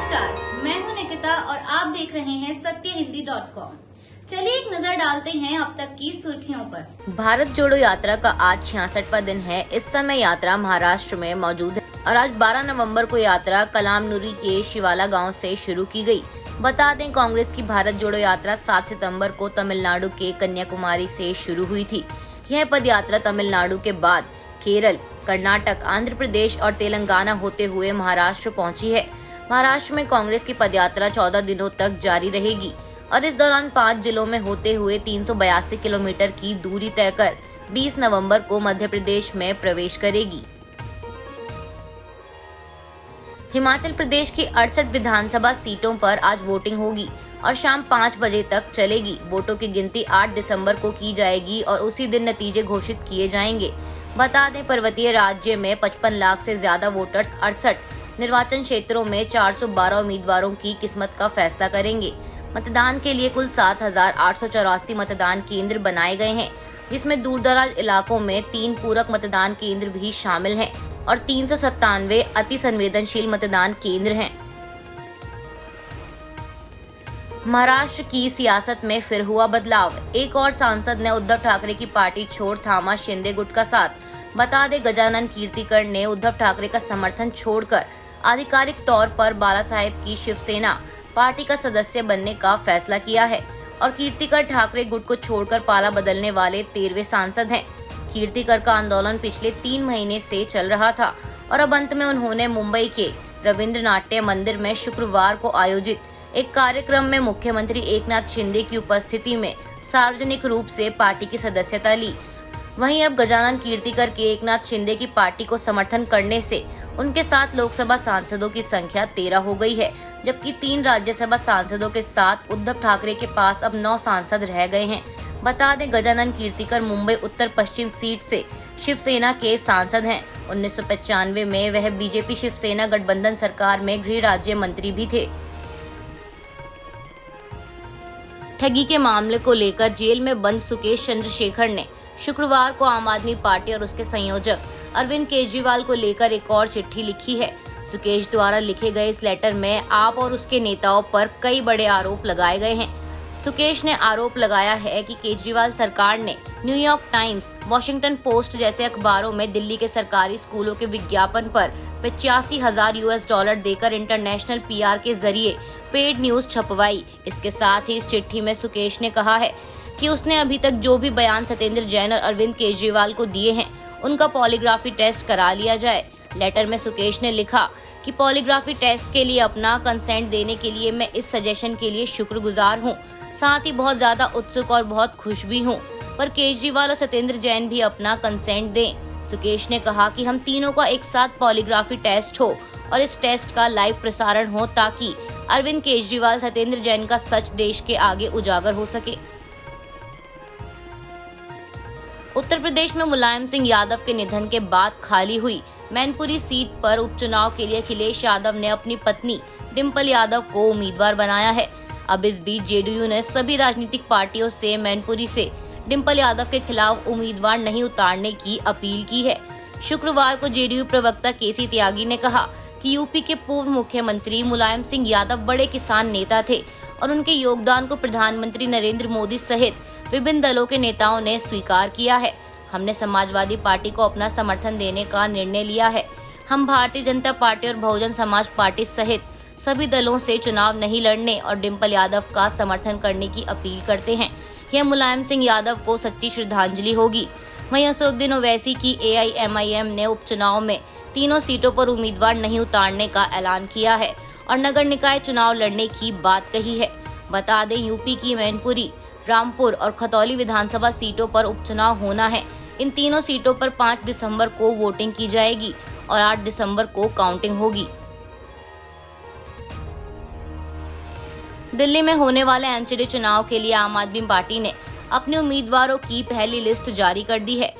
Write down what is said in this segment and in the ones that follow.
नमस्कार, मैं हूं निकिता और आप देख रहे हैं सत्यहिंदी.com। चलिए एक नजर डालते हैं अब तक की सुर्खियों पर। भारत जोड़ो यात्रा का आज 66वां दिन है। इस समय यात्रा महाराष्ट्र में मौजूद है और आज 12 नवंबर को यात्रा कलामनुरी के शिवाला गांव से शुरू की गई। बता दें, कांग्रेस की भारत जोड़ो यात्रा 7 सितंबर को तमिलनाडु के कन्याकुमारी से शुरू हुई थी। यह पद यात्रा तमिलनाडु के बाद केरल, कर्नाटक, आंध्र प्रदेश और तेलंगाना होते हुए महाराष्ट्र पहुंची है। महाराष्ट्र में कांग्रेस की पदयात्रा 14 दिनों तक जारी रहेगी और इस दौरान 5 जिलों में होते हुए 382 किलोमीटर की दूरी तय कर 20 नवंबर को मध्य प्रदेश में प्रवेश करेगी। हिमाचल प्रदेश की 68 विधानसभा सीटों पर आज वोटिंग होगी और शाम 5 बजे तक चलेगी। वोटों की गिनती 8 दिसंबर को की जाएगी और उसी दिन नतीजे घोषित किए जाएंगे। बता दें, पर्वतीय राज्य में 55 लाख से ज्यादा वोटर्स 68 निर्वाचन क्षेत्रों में 412 उम्मीदवारों की किस्मत का फैसला करेंगे। मतदान के लिए कुल 7,884 मतदान केंद्र बनाए गए हैं, जिसमें दूरदराज इलाकों में 3 पूरक मतदान केंद्र भी शामिल हैं और 397 अति संवेदनशील मतदान केंद्र हैं। महाराष्ट्र की सियासत में फिर हुआ बदलाव। एक और सांसद ने उद्धव ठाकरे की पार्टी छोड़ थामा शिंदे गुट का साथ। बता दें, गजानन कीर्तिकर ने उद्धव ठाकरे का समर्थन छोड़कर आधिकारिक तौर पर बाला साहेब की शिवसेना पार्टी का सदस्य बनने का फैसला किया है और कीर्तिकर ठाकरे गुट को छोड़कर पाला बदलने वाले 13वें सांसद हैं। कीर्तिकर का आंदोलन पिछले 3 महीने से चल रहा था और अब अंत में उन्होंने मुंबई के रविंद्र नाट्य मंदिर में शुक्रवार को आयोजित एक कार्यक्रम में मुख्यमंत्री एकनाथ शिंदे की उपस्थिति में सार्वजनिक रूप से पार्टी की सदस्यता ली। वहीं अब गजानन कीर्तिकर के एकनाथ शिंदे की पार्टी को समर्थन करने से उनके साथ लोकसभा सांसदों की संख्या 13 हो गई है, जबकि 3 राज्यसभा सांसदों के साथ उद्धव ठाकरे के पास अब 9 सांसद रह गए हैं। बता दें, गजानन कीर्तिकर मुंबई उत्तर पश्चिम सीट से शिवसेना के सांसद हैं। 1995 में वह बीजेपी शिवसेना गठबंधन सरकार में गृह राज्य मंत्री भी थे। ठगी के मामले को लेकर जेल में बंद सुकेश चंद्रशेखर ने शुक्रवार को आम आदमी पार्टी और उसके संयोजक अरविंद केजरीवाल को लेकर एक और चिट्ठी लिखी है। सुकेश द्वारा लिखे गए इस लेटर में आप और उसके नेताओं पर कई बड़े आरोप लगाए गए हैं। सुकेश ने आरोप लगाया है कि केजरीवाल सरकार ने न्यूयॉर्क टाइम्स, वॉशिंगटन पोस्ट जैसे अखबारों में दिल्ली के सरकारी स्कूलों के विज्ञापन पर $85,000 देकर इंटरनेशनल PR के जरिए पेड न्यूज छपवाई। इसके साथ ही इस चिट्ठी में सुकेश ने कहा है कि उसने अभी तक जो भी बयान सत्येंद्र जैन और अरविंद केजरीवाल को दिए हैं, उनका पॉलीग्राफी टेस्ट करा लिया जाए। लेटर में सुकेश ने लिखा कि पॉलीग्राफी टेस्ट के लिए अपना कंसेंट देने के लिए मैं इस सजेशन के लिए शुक्रगुजार हूं। साथ ही बहुत ज्यादा उत्सुक और बहुत खुश भी हूं, पर केजरीवाल और सत्येंद्र जैन भी अपना कंसेंट दें। सुकेश ने कहा कि हम तीनों का एक साथ पॉलीग्राफी टेस्ट हो और इस टेस्ट का लाइव प्रसारण हो ताकि अरविंद केजरीवाल, सत्येंद्र जैन का सच देश के आगे उजागर हो सके। उत्तर प्रदेश में मुलायम सिंह यादव के निधन के बाद खाली हुई मैनपुरी सीट पर उपचुनाव के लिए अखिलेश यादव ने अपनी पत्नी डिंपल यादव को उम्मीदवार बनाया है। अब इस बीच जेडीयू ने सभी राजनीतिक पार्टियों से मैनपुरी से डिंपल यादव के खिलाफ उम्मीदवार नहीं उतारने की अपील की है। शुक्रवार को जेडीयू प्रवक्ता केसी त्यागी ने कहा कि यूपी के पूर्व मुख्यमंत्री मुलायम सिंह यादव बड़े किसान नेता थे और उनके योगदान को प्रधानमंत्री नरेंद्र मोदी सहित विभिन्न दलों के नेताओं ने स्वीकार किया है। हमने समाजवादी पार्टी को अपना समर्थन देने का निर्णय लिया है। हम भारतीय जनता पार्टी और बहुजन समाज पार्टी सहित सभी दलों से चुनाव नहीं लड़ने और डिंपल यादव का समर्थन करने की अपील करते हैं। यह मुलायम सिंह यादव को सच्ची श्रद्धांजलि होगी। वहीं असदुद्दीन ओवैसी की AIMIM ने उपचुनाव में तीनों सीटों पर उम्मीदवार नहीं उतारने का ऐलान किया है और नगर निकाय चुनाव लड़ने की बात कही है। बता दें, यूपी की मैनपुरी, रामपुर और खतौली विधानसभा सीटों पर उपचुनाव होना है। इन तीनों सीटों पर 5 दिसंबर को वोटिंग की जाएगी और 8 दिसंबर को काउंटिंग होगी। दिल्ली में होने वाले MCD चुनाव के लिए आम आदमी पार्टी ने अपने उम्मीदवारों की पहली लिस्ट जारी कर दी है।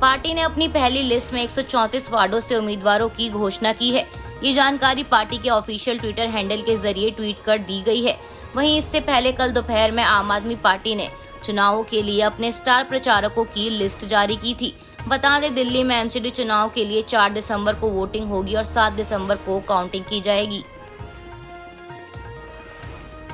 पार्टी ने अपनी पहली लिस्ट में 134 वार्डों से उम्मीदवारों की घोषणा की है। ये जानकारी पार्टी के ऑफिशियल ट्विटर हैंडल के जरिए ट्वीट कर दी गई है। वहीं इससे पहले कल दोपहर में आम आदमी पार्टी ने चुनावों के लिए अपने स्टार प्रचारकों की लिस्ट जारी की थी। बता दें, दिल्ली में MCD चुनाव के लिए 4 दिसंबर को वोटिंग होगी और 7 दिसंबर को काउंटिंग की जाएगी।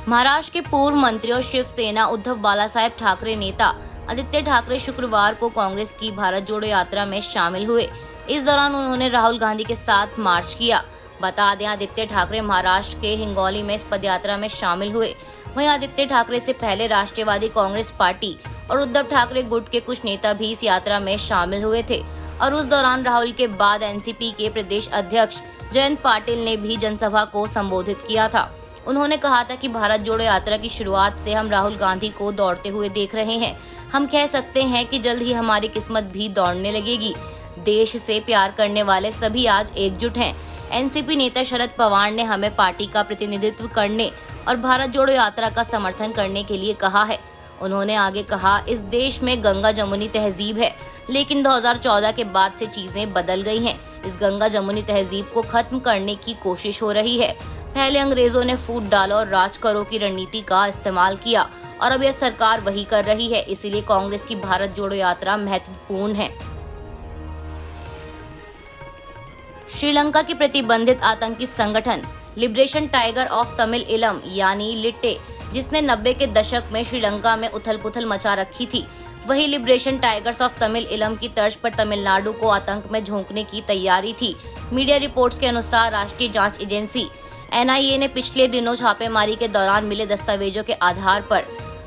महाराष्ट्र के पूर्व मंत्री और शिवसेना उद्धव बालासाहेब ठाकरे नेता आदित्य ठाकरे शुक्रवार को कांग्रेस की भारत जोड़ो यात्रा में शामिल हुए। इस दौरान उन्होंने राहुल गांधी के साथ मार्च किया। बता दें, आदित्य ठाकरे महाराष्ट्र के हिंगोली में इस पदयात्रा में शामिल हुए। वहीं आदित्य ठाकरे से पहले राष्ट्रवादी कांग्रेस पार्टी और उद्धव ठाकरे गुट के कुछ नेता भी इस यात्रा में शामिल हुए थे और उस दौरान राहुल के बाद एनसीपी के प्रदेश अध्यक्ष जयंत पाटिल ने भी जनसभा को संबोधित किया था। उन्होंने कहा था कि भारत जोड़ो यात्रा की शुरुआत से हम राहुल गांधी को दौड़ते हुए देख रहे हैं। हम कह सकते हैं कि जल्द ही हमारी किस्मत भी दौड़ने लगेगी। देश से प्यार करने वाले सभी आज एकजुट हैं। एनसीपी नेता शरद पवार ने हमें पार्टी का प्रतिनिधित्व करने और भारत जोड़ो यात्रा का समर्थन करने के लिए कहा है। उन्होंने आगे कहा, इस देश में गंगा जमुनी तहजीब है, लेकिन 2014 के बाद से चीजें बदल गई हैं। इस गंगा जमुनी तहजीब को खत्म करने की कोशिश हो रही है। पहले अंग्रेजों ने फूट डाला और राज करो की रणनीति का इस्तेमाल किया और अब यह सरकार वही कर रही है। इसीलिए कांग्रेस की भारत जोड़ो यात्रा महत्वपूर्ण है। श्रीलंका के प्रतिबंधित आतंकी संगठन लिबरेशन टाइगर ऑफ तमिल इलम यानी लिट्टे, जिसने 90 के दशक में श्रीलंका में उथल-पुथल मचा रखी थी, वही लिबरेशन टाइगर्स ऑफ तमिल इलम की तर्ज पर तमिलनाडु को आतंक में झोंकने की तैयारी थी। मीडिया रिपोर्ट्स के अनुसार राष्ट्रीय जांच एजेंसी एनआईए ने पिछले दिनों छापेमारी के दौरान मिले दस्तावेजों के आधार पर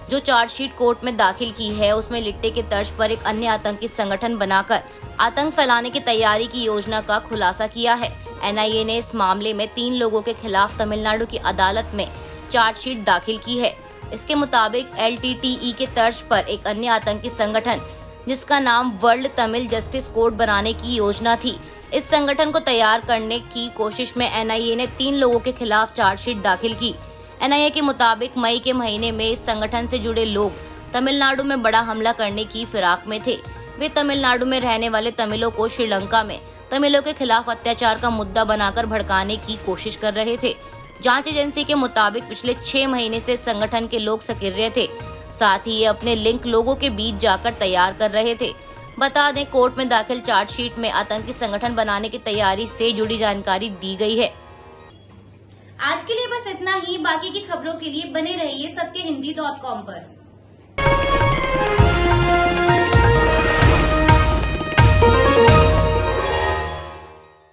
जो चार्जशीट कोर्ट में दाखिल की है, उसमें लिट्टे के तर्ज पर एक अन्य आतंकी संगठन बनाकर आतंक फैलाने की तैयारी की योजना का खुलासा किया है। एनआईए ने इस मामले में 3 लोगों के खिलाफ तमिलनाडु की अदालत में चार्जशीट दाखिल की है। इसके मुताबिक एलटीटीई के तर्ज पर एक अन्य आतंकी संगठन जिसका नाम वर्ल्ड तमिल जस्टिस कोर्ट बनाने की योजना थी। इस संगठन को तैयार करने की कोशिश में एनआईए ने 3 लोगों के खिलाफ चार्जशीट दाखिल की। एनआईए के मुताबिक मई के महीने में इस संगठन से जुड़े लोग तमिलनाडु में बड़ा हमला करने की फिराक में थे। वे तमिलनाडु में रहने वाले तमिलों को श्रीलंका में तमिलों के खिलाफ अत्याचार का मुद्दा बनाकर भड़काने की कोशिश कर रहे थे। जांच एजेंसी के मुताबिक पिछले 6 महीने से संगठन के लोग सक्रिय थे। साथ ही ये अपने लिंक लोगों के बीच जाकर तैयार कर रहे थे। बता दें, कोर्ट में दाखिल चार्जशीट में आतंकी संगठन बनाने की तैयारी से जुड़ी जानकारी दी गई है। आज के लिए बस इतना ही। बाकी की खबरों के लिए बने रहिए सत्यहिंदी.com पर।